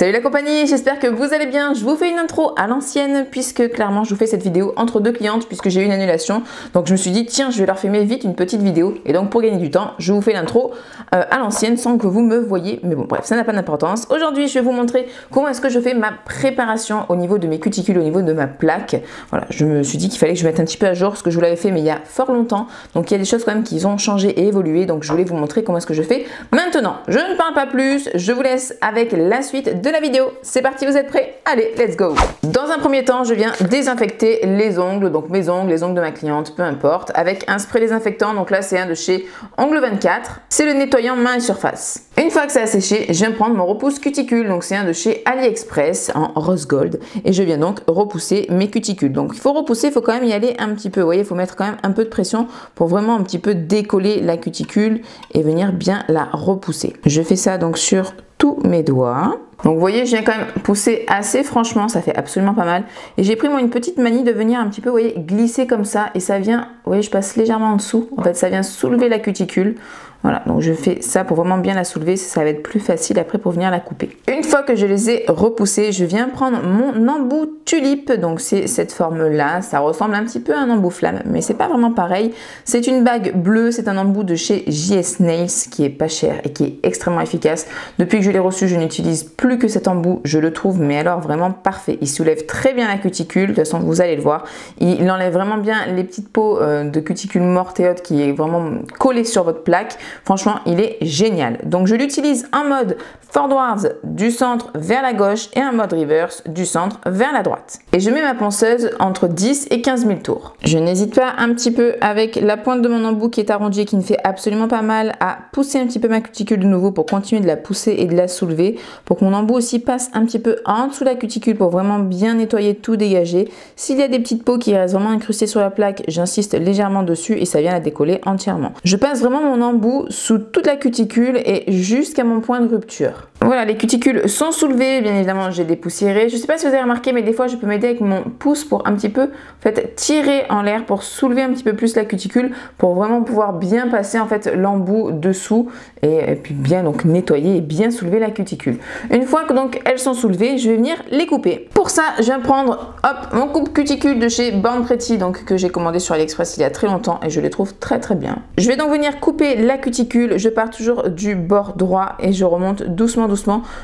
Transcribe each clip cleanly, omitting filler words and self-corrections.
Salut la compagnie, j'espère que vous allez bien. Je vous fais une intro à l'ancienne puisque clairement je vous fais cette vidéo entre deux clientes puisque j'ai eu une annulation. Donc je me suis dit tiens, je vais leur filmer vite une petite vidéo et donc pour gagner du temps, je vous fais l'intro à l'ancienne sans que vous me voyez. Mais bon bref, ça n'a pas d'importance. Aujourd'hui, je vais vous montrer comment est-ce que je fais ma préparation au niveau de mes cuticules, au niveau de ma plaque. Voilà, je me suis dit qu'il fallait que je mette un petit peu à jour parce que je vous l'avais fait mais il y a fort longtemps. Donc il y a des choses quand même qui ont changé et évolué. Donc je voulais vous montrer comment est-ce que je fais maintenant. Je ne parle pas plus, je vous laisse avec la suite de la vidéo. C'est parti, vous êtes prêts? Allez, let's go! Dans un premier temps, je viens désinfecter les ongles, donc mes ongles, les ongles de ma cliente, peu importe, avec un spray désinfectant. Donc là, c'est un de chez Ongle 24. C'est le nettoyant main et surface. Une fois que ça a séché, je viens prendre mon repousse cuticule. Donc c'est un de chez AliExpress en rose gold. Et je viens donc repousser mes cuticules. Donc il faut repousser, il faut quand même y aller un petit peu. Vous voyez, il faut mettre quand même un peu de pression pour vraiment un petit peu décoller la cuticule et venir bien la repousser. Je fais ça donc sur tous mes doigts. Donc vous voyez, je viens quand même pousser assez franchement, ça fait absolument pas mal. Et j'ai pris moi une petite manie de venir un petit peu, vous voyez, glisser comme ça. Et ça vient, vous voyez, je passe légèrement en dessous. En fait, ça vient soulever la cuticule. Voilà, donc je fais ça pour vraiment bien la soulever, ça va être plus facile après pour venir la couper. Une fois que je les ai repoussés, je viens prendre mon embout tulipe, donc c'est cette forme-là, ça ressemble un petit peu à un embout flamme, mais c'est pas vraiment pareil. C'est une bague bleue, c'est un embout de chez JS Nails qui est pas cher et qui est extrêmement efficace. Depuis que je l'ai reçu, je n'utilise plus que cet embout, je le trouve, mais alors vraiment parfait. Il soulève très bien la cuticule, de toute façon vous allez le voir. Il enlève vraiment bien les petites peaux de cuticule morte et autres qui est vraiment collée sur votre plaque. Franchement, il est génial. Donc, je l'utilise en mode forwards du centre vers la gauche et en mode reverse du centre vers la droite. Et je mets ma ponceuse entre 10 et 15 000 tours. Je n'hésite pas un petit peu avec la pointe de mon embout qui est arrondie et qui ne fait absolument pas mal à pousser un petit peu ma cuticule de nouveau pour continuer de la pousser et de la soulever. Pour que mon embout aussi passe un petit peu en dessous de la cuticule pour vraiment bien nettoyer, tout dégager. S'il y a des petites peaux qui restent vraiment incrustées sur la plaque, j'insiste légèrement dessus et ça vient la décoller entièrement. Je passe vraiment mon embout sous toute la cuticule et jusqu'à mon point de rupture. Voilà, les cuticules sont soulevées, bien évidemment j'ai dépoussiéré. Je ne sais pas si vous avez remarqué, mais des fois je peux m'aider avec mon pouce pour un petit peu en fait, tirer en l'air pour soulever un petit peu plus la cuticule pour vraiment pouvoir bien passer en fait l'embout dessous et puis bien donc nettoyer et bien soulever la cuticule. Une fois que donc elles sont soulevées, je vais venir les couper. Pour ça, je viens prendre hop, mon coupe cuticule de chez Born Pretty, donc que j'ai commandé sur AliExpress il y a très longtemps et je les trouve très très bien. Je vais donc venir couper la cuticule, je pars toujours du bord droit et je remonte doucement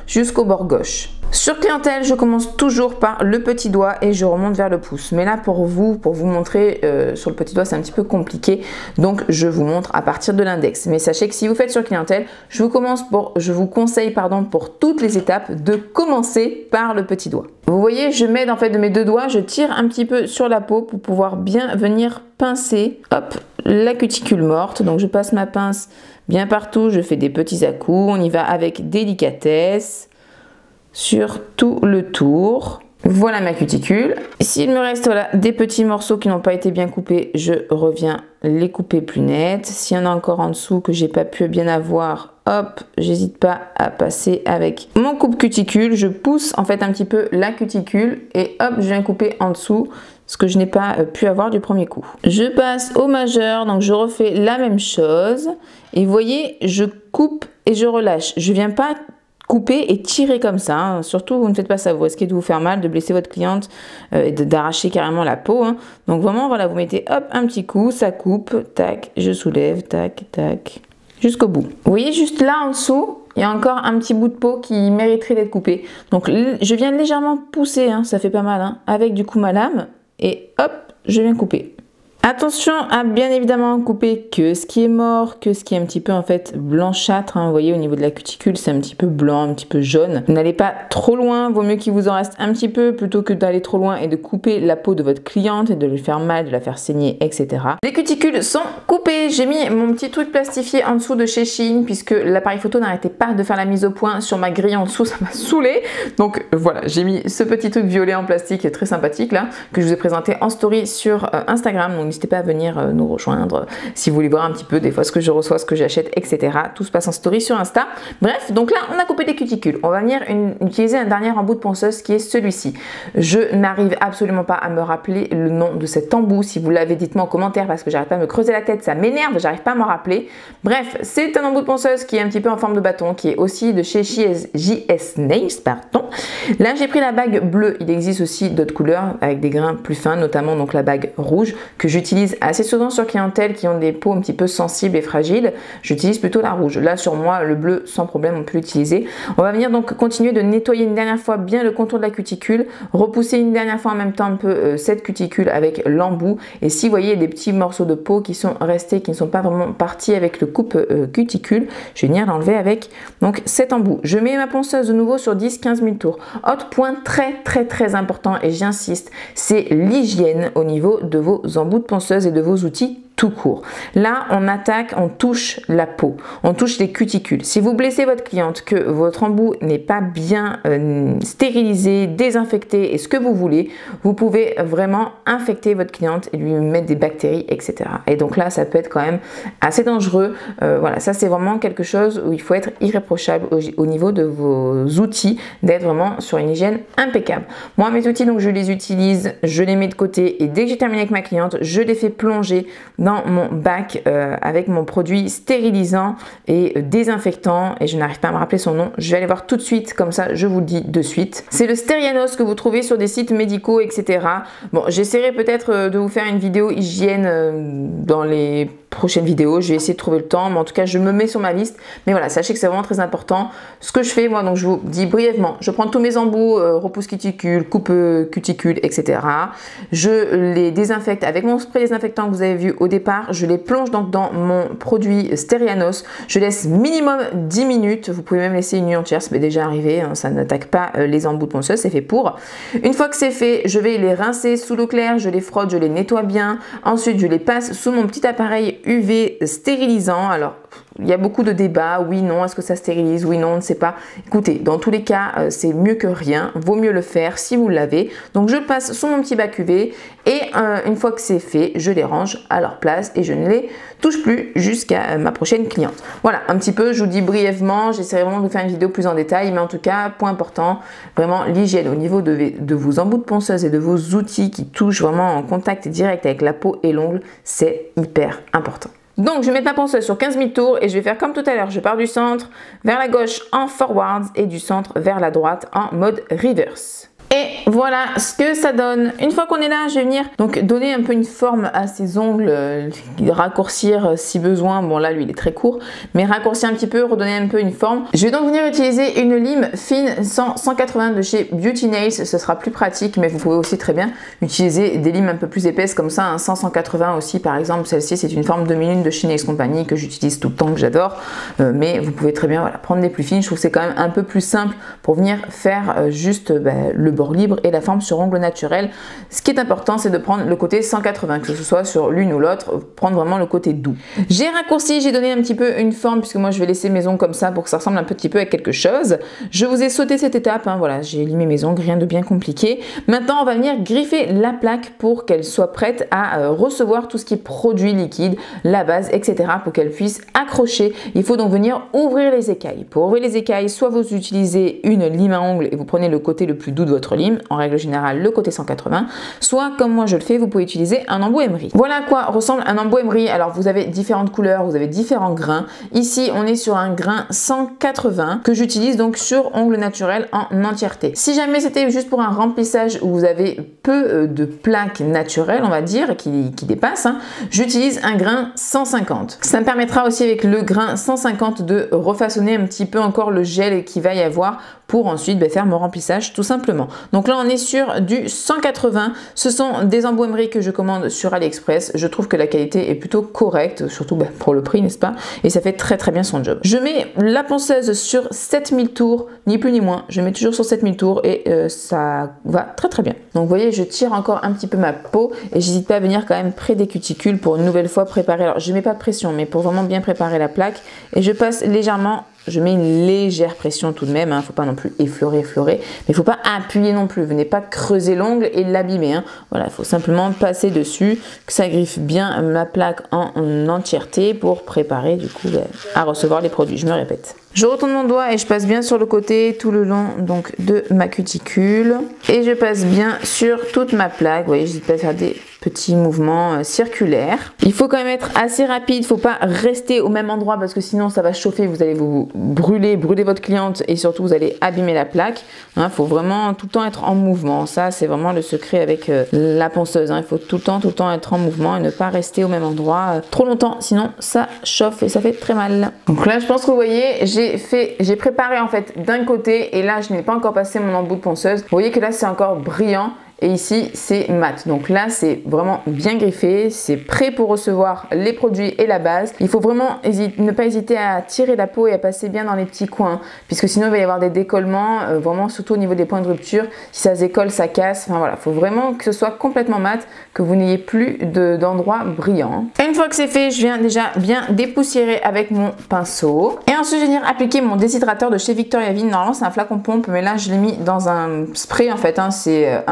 jusqu'au bord gauche. Sur clientèle, je commence toujours par le petit doigt et je remonte vers le pouce. Mais là, pour vous montrer sur le petit doigt, c'est un petit peu compliqué. Donc, je vous montre à partir de l'index. Mais sachez que si vous faites sur clientèle, je vous conseille pour toutes les étapes de commencer par le petit doigt. Vous voyez, je m'aide en fait de mes deux doigts, je tire un petit peu sur la peau pour pouvoir bien venir pincer, hop, la cuticule morte. Donc, je passe ma pince bien partout, je fais des petits à-coups, on y va avec délicatesse sur tout le tour. Voilà ma cuticule. S'il me reste voilà, des petits morceaux qui n'ont pas été bien coupés, je reviens les couper plus net. S'il y en a encore en dessous que j'ai pas pu bien avoir, hop, j'hésite pas à passer avec mon coupe cuticule. Je pousse en fait un petit peu la cuticule et hop, je viens couper en dessous ce que je n'ai pas pu avoir du premier coup. Je passe au majeur, donc je refais la même chose. Et vous voyez, je coupe et je relâche. Je viens pas couper et tirer comme ça. Hein. Surtout, vous ne faites pas ça. Vous risquez de vous faire mal, de blesser votre cliente et d'arracher carrément la peau. Hein. Donc vraiment, voilà, vous mettez hop un petit coup, ça coupe, tac, je soulève, tac, tac, jusqu'au bout. Vous voyez, juste là en dessous, il y a encore un petit bout de peau qui mériterait d'être coupé. Donc je viens légèrement pousser, hein, ça fait pas mal, hein, avec du coup ma lame. Et hop, je viens couper. Attention à bien évidemment couper que ce qui est mort, que ce qui est un petit peu en fait blanchâtre. Hein, vous voyez au niveau de la cuticule, c'est un petit peu blanc, un petit peu jaune. N'allez pas trop loin, vaut mieux qu'il vous en reste un petit peu plutôt que d'aller trop loin et de couper la peau de votre cliente et de lui faire mal, de la faire saigner, etc. Les cuticules sont coupées. J'ai mis mon petit truc plastifié en dessous de chez Shein puisque l'appareil photo n'arrêtait pas de faire la mise au point sur ma grille en dessous, ça m'a saoulé. Donc voilà, j'ai mis ce petit truc violet en plastique très sympathique là que je vous ai présenté en story sur Instagram. Donc n'hésitez pas à venir nous rejoindre si vous voulez voir un petit peu des fois ce que je reçois, ce que j'achète, etc. Tout se passe en story sur Insta. Bref, donc là on a coupé des cuticules. On va venir utiliser un dernier embout de ponceuse qui est celui-ci. Je n'arrive absolument pas à me rappeler le nom de cet embout. Si vous l'avez, dites-moi en commentaire parce que j'arrive pas à me creuser la tête, ça m'énerve, j'arrive pas à m'en rappeler. Bref, c'est un embout de ponceuse qui est un petit peu en forme de bâton, qui est aussi de chez JS Nails, pardon. Là j'ai pris la bague bleue, il existe aussi d'autres couleurs avec des grains plus fins, notamment donc la bague rouge que j'utilise assez souvent sur clientèle qui ont des peaux un petit peu sensibles et fragiles. J'utilise plutôt la rouge. Là sur moi le bleu sans problème on peut l'utiliser. On va venir donc continuer de nettoyer une dernière fois bien le contour de la cuticule, repousser une dernière fois en même temps un peu cette cuticule avec l'embout, et si vous voyez des petits morceaux de peau qui sont restés, qui ne sont pas vraiment partis avec le coupe cuticule, je vais venir l'enlever avec donc cet embout. Je mets ma ponceuse de nouveau sur 10-15 000 tours. Autre point très important et j'insiste, c'est l'hygiène au niveau de vos embouts de ponceuse et de vos outils tout court. Là, on attaque, on touche la peau, on touche les cuticules. Si vous blessez votre cliente, que votre embout n'est pas bien stérilisé, désinfecté et ce que vous voulez, vous pouvez vraiment infecter votre cliente et lui mettre des bactéries, etc. Et donc là, ça peut être quand même assez dangereux. Voilà, ça c'est vraiment quelque chose où il faut être irréprochable au niveau de vos outils, d'être vraiment sur une hygiène impeccable. Moi, mes outils, donc je les utilise, je les mets de côté et dès que j'ai terminé avec ma cliente, je les fais plonger dans mon bac avec mon produit stérilisant et désinfectant, et je n'arrive pas à me rappeler son nom, je vais aller voir tout de suite, comme ça je vous le dis de suite. C'est le Sterianos que vous trouvez sur des sites médicaux, etc. Bon, j'essaierai peut-être de vous faire une vidéo hygiène dans les prochaine vidéo, je vais essayer de trouver le temps, mais en tout cas je me mets sur ma liste. Mais voilà, sachez que c'est vraiment très important. Ce que je fais moi, donc je vous dis brièvement, je prends tous mes embouts, repousse cuticule, coupe cuticule, etc. Je les désinfecte avec mon spray désinfectant que vous avez vu au départ. Je les plonge donc dans mon produit Sterianos. Je laisse minimum 10 minutes, vous pouvez même laisser une nuit entière, ça m'est déjà arrivé, hein, ça n'attaque pas les embouts de ponceuse, c'est fait pour. Une fois que c'est fait, je vais les rincer sous l'eau claire, je les frotte, je les nettoie bien. Ensuite je les passe sous mon petit appareil UV stérilisant. Alors il y a beaucoup de débats, oui, non, est-ce que ça stérilise, oui, non, on ne sait pas. Écoutez, dans tous les cas, c'est mieux que rien, vaut mieux le faire si vous l'avez. Donc je le passe sous mon petit bac UV et une fois que c'est fait, je les range à leur place et je ne les touche plus jusqu'à ma prochaine cliente. Voilà, un petit peu, je vous dis brièvement, j'essaierai vraiment de vous faire une vidéo plus en détail, mais en tout cas, point important, vraiment l'hygiène au niveau de vos embouts de ponceuse et de vos outils qui touchent vraiment en contact direct avec la peau et l'ongle, c'est hyper important. Donc je vais mettre ma ponceuse sur 15 000 tours et je vais faire comme tout à l'heure, je pars du centre vers la gauche en forward et du centre vers la droite en mode reverse. Et voilà ce que ça donne. Une fois qu'on est là, je vais venir donc donner un peu une forme à ces ongles, raccourcir si besoin. Bon là lui il est très court, mais raccourcir un petit peu, redonner un peu une forme. Je vais donc venir utiliser une lime fine 180 de chez Beauty Nails, ce sera plus pratique, mais vous pouvez aussi très bien utiliser des limes un peu plus épaisses comme ça, 180 aussi par exemple. Celle-ci c'est une forme 2001 de chez Nails Company que j'utilise tout le temps, que j'adore, mais vous pouvez très bien voilà, prendre des plus fines. Je trouve que c'est quand même un peu plus simple pour venir faire juste le bord libre et la forme sur ongle naturel. Ce qui est important, c'est de prendre le côté 180, que ce soit sur l'une ou l'autre, prendre vraiment le côté doux. J'ai raccourci, j'ai donné un petit peu une forme, puisque moi je vais laisser mes ongles comme ça pour que ça ressemble un petit peu à quelque chose. Je vous ai sauté cette étape, hein, voilà, j'ai limé mes ongles, rien de bien compliqué. Maintenant, on va venir griffer la plaque pour qu'elle soit prête à recevoir tout ce qui est produit liquide, la base, etc. pour qu'elle puisse accrocher. Il faut donc venir ouvrir les écailles. Pour ouvrir les écailles, soit vous utilisez une lime à ongles et vous prenez le côté le plus doux de votre lime, en règle générale le côté 180, soit comme moi je le fais, vous pouvez utiliser un embout emery. Voilà à quoi ressemble un embout emery. Alors vous avez différentes couleurs, vous avez différents grains. Ici on est sur un grain 180 que j'utilise donc sur ongle naturel en entièreté. Si jamais c'était juste pour un remplissage où vous avez peu de plaques naturelles, on va dire, qui dépassent, hein, j'utilise un grain 150. Ça me permettra aussi avec le grain 150 de refaçonner un petit peu encore le gel qu'il va y avoir pour ensuite faire mon remplissage tout simplement. Donc là on est sur du 180, ce sont des embouts emery que je commande sur AliExpress, je trouve que la qualité est plutôt correcte, surtout pour le prix, n'est-ce pas, et ça fait très très bien son job. Je mets la ponceuse sur 7000 tours, ni plus ni moins, je mets toujours sur 7000 tours et ça va très très bien. Donc vous voyez, je tire encore un petit peu ma peau et j'hésite pas à venir quand même près des cuticules pour une nouvelle fois préparer, alors je mets pas de pression, mais pour vraiment bien préparer la plaque, et je passe légèrement je mets une légère pression tout de même, hein, faut pas non plus effleurer, mais il faut pas appuyer non plus, venez pas creuser l'ongle et l'abîmer, hein. Voilà, il faut simplement passer dessus, que ça griffe bien ma plaque en entièreté pour préparer du coup à recevoir les produits, je me répète. Je retourne mon doigt et je passe bien sur le côté tout le long donc de ma cuticule et je passe bien sur toute ma plaque. Vous voyez, j'hésite pas à faire des petits mouvements circulaires. Il faut quand même être assez rapide, il ne faut pas rester au même endroit parce que sinon ça va chauffer, vous allez vous brûler votre cliente et surtout vous allez abîmer la plaque. Il faut vraiment tout le temps être en mouvement. Ça c'est vraiment le secret avec la ponceuse, hein. Il faut tout le temps être en mouvement et ne pas rester au même endroit trop longtemps, sinon ça chauffe et ça fait très mal. Donc là je pense que vous voyez, j'ai préparé en fait d'un côté et là je n'ai pas encore passé mon embout de ponceuse. Vous voyez que là c'est encore brillant. Et ici, c'est mat. Donc là, c'est vraiment bien griffé. C'est prêt pour recevoir les produits et la base. Il faut vraiment ne pas hésiter à tirer la peau et à passer bien dans les petits coins. Puisque sinon, il va y avoir des décollements, vraiment surtout au niveau des points de rupture. Si ça se décolle, ça casse. Enfin voilà, il faut vraiment que ce soit complètement mat, que vous n'ayez plus d'endroits brillants. Une fois que c'est fait, je viens déjà bien dépoussiérer avec mon pinceau. Et ensuite, je vais venir appliquer mon déshydrateur de chez Victoria Vin. Normalement, c'est un flacon pompe, mais là, je l'ai mis dans un spray en fait, hein. C'est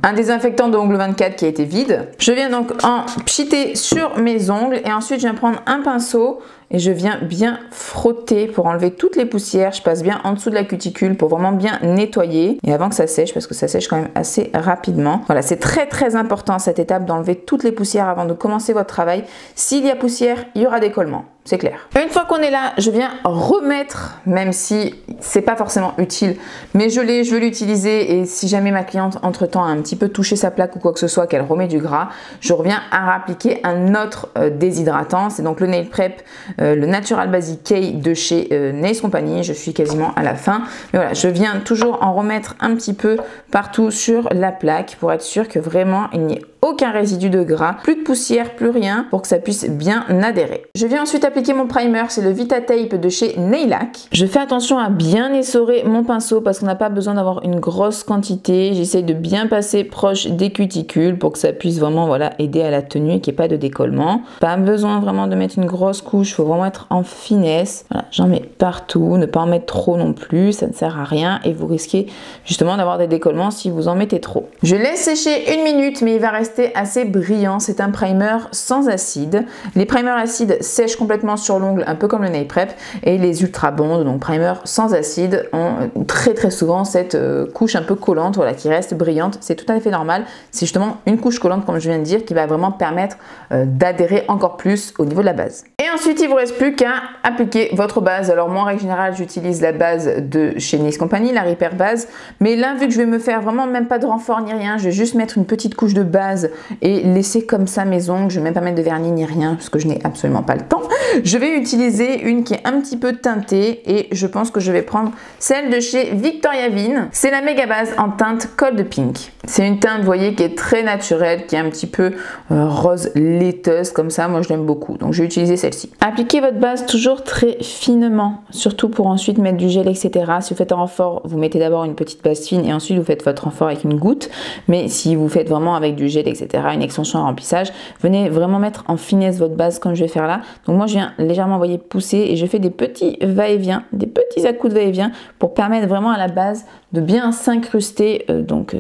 un désinfectant de ongles 24 qui a été vide. Je viens donc en pchiter sur mes ongles et ensuite je viens prendre un pinceau et je viens bien frotter pour enlever toutes les poussières. Je passe bien en dessous de la cuticule pour vraiment bien nettoyer et avant que ça sèche, parce que ça sèche quand même assez rapidement. Voilà, c'est très important cette étape d'enlever toutes les poussières avant de commencer votre travail. S'il y a poussière, il y aura décollement. C'est clair. Une fois qu'on est là, je viens remettre, même si c'est pas forcément utile, mais je veux l'utiliser et si jamais ma cliente entre-temps a un petit peu touché sa plaque ou quoi que ce soit, qu'elle remet du gras, je reviens à appliquer un autre déshydratant. C'est donc le Nail Prep, le Natural Basic K de chez Nails Company. Je suis quasiment à la fin. Mais voilà, je viens toujours en remettre un petit peu partout sur la plaque pour être sûr que vraiment il n'y ait aucun résidu de gras, plus de poussière, plus rien, pour que ça puisse bien adhérer. Je viens ensuite appliquer mon primer, c'est le Vita Tape de chez Nailac. Je fais attention à bien essorer mon pinceau parce qu'on n'a pas besoin d'avoir une grosse quantité. J'essaye de bien passer proche des cuticules pour que ça puisse vraiment aider à la tenue et qu'il n'y ait pas de décollement. Pas besoin vraiment de mettre une grosse couche, il faut vraiment être en finesse. Voilà, j'en mets partout, ne pas en mettre trop non plus, ça ne sert à rien et vous risquez justement d'avoir des décollements si vous en mettez trop. Je laisse sécher 1 minute, mais il va rester assez brillant. C'est un primer sans acide. Les primers acides sèchent complètement sur l'ongle, un peu comme le Nail Prep, et les Ultra Bond, donc primer sans acide, ont très souvent cette couche un peu collante, voilà, qui reste brillante. C'est tout à fait normal. C'est justement une couche collante, comme je viens de dire, qui va vraiment permettre d'adhérer encore plus au niveau de la base. Et ensuite, il vous reste plus qu'à appliquer votre base. Alors moi, en règle générale, j'utilise la base de chez Nails Company, la Repair base, mais là, vu que je vais me faire vraiment même pas de renfort ni rien, je vais juste mettre une petite couche de base et laisser comme ça mes ongles. Je ne vais même pas mettre de vernis ni rien parce que je n'ai absolument pas le temps. Je vais utiliser une qui est un petit peu teintée et je pense que je vais prendre celle de chez Victoria Vin. C'est la méga base en teinte Cold Pink. C'est une teinte, vous voyez, qui est très naturelle, qui est un petit peu rose laiteuse comme ça. Moi, je l'aime beaucoup. Donc, je vais utiliser celle-ci. Appliquez votre base toujours très finement, surtout pour ensuite mettre du gel, etc. Si vous faites un renfort, vous mettez d'abord une petite base fine et ensuite vous faites votre renfort avec une goutte. Mais si vous faites vraiment avec du gel, etc., une extension à remplissage, venez vraiment mettre en finesse votre base comme je vais faire là. Donc moi je viens légèrement pousser et je fais des petits va-et-vient, des petits à-coups de va-et-vient pour permettre vraiment à la base de bien s'incruster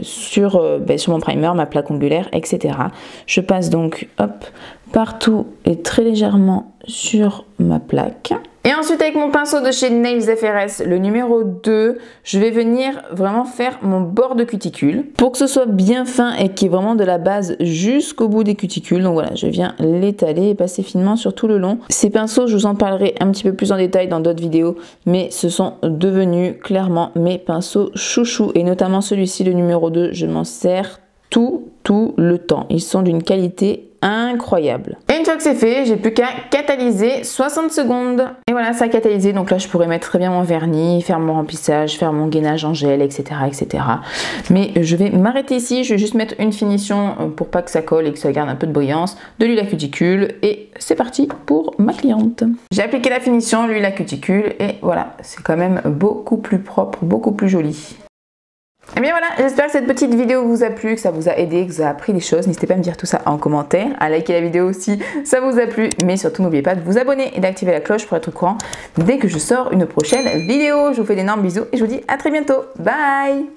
sur mon primer, ma plaque ongulaire, etc. Je passe donc hop partout et très légèrement sur ma plaque. Et ensuite avec mon pinceau de chez Nails FRS, le numéro 2, je vais venir vraiment faire mon bord de cuticule pour que ce soit bien fin et qu'il y ait vraiment de la base jusqu'au bout des cuticules. Donc voilà, je viens l'étaler et passer finement sur tout le long. Ces pinceaux, je vous en parlerai un petit peu plus en détail dans d'autres vidéos, mais ce sont devenus clairement mes pinceaux chouchous et notamment celui-ci, le numéro 2, je m'en sers tout le temps. Ils sont d'une qualité incroyable. Et une fois que c'est fait, j'ai plus qu'à catalyser 60 secondes. Et voilà, ça a catalysé. Donc là, je pourrais mettre très bien mon vernis, faire mon remplissage, faire mon gainage en gel, etc. etc. Mais je vais m'arrêter ici. Je vais juste mettre une finition pour pas que ça colle et que ça garde un peu de brillance, de l'huile à cuticule. Et c'est parti pour ma cliente. J'ai appliqué la finition, l'huile à cuticule. Et voilà, c'est quand même beaucoup plus propre, beaucoup plus joli. Et bien voilà, j'espère que cette petite vidéo vous a plu, que ça vous a aidé, que vous a appris des choses. N'hésitez pas à me dire tout ça en commentaire, à liker la vidéo si ça vous a plu. Mais surtout, n'oubliez pas de vous abonner et d'activer la cloche pour être au courant dès que je sors une prochaine vidéo. Je vous fais d'énormes bisous et je vous dis à très bientôt. Bye!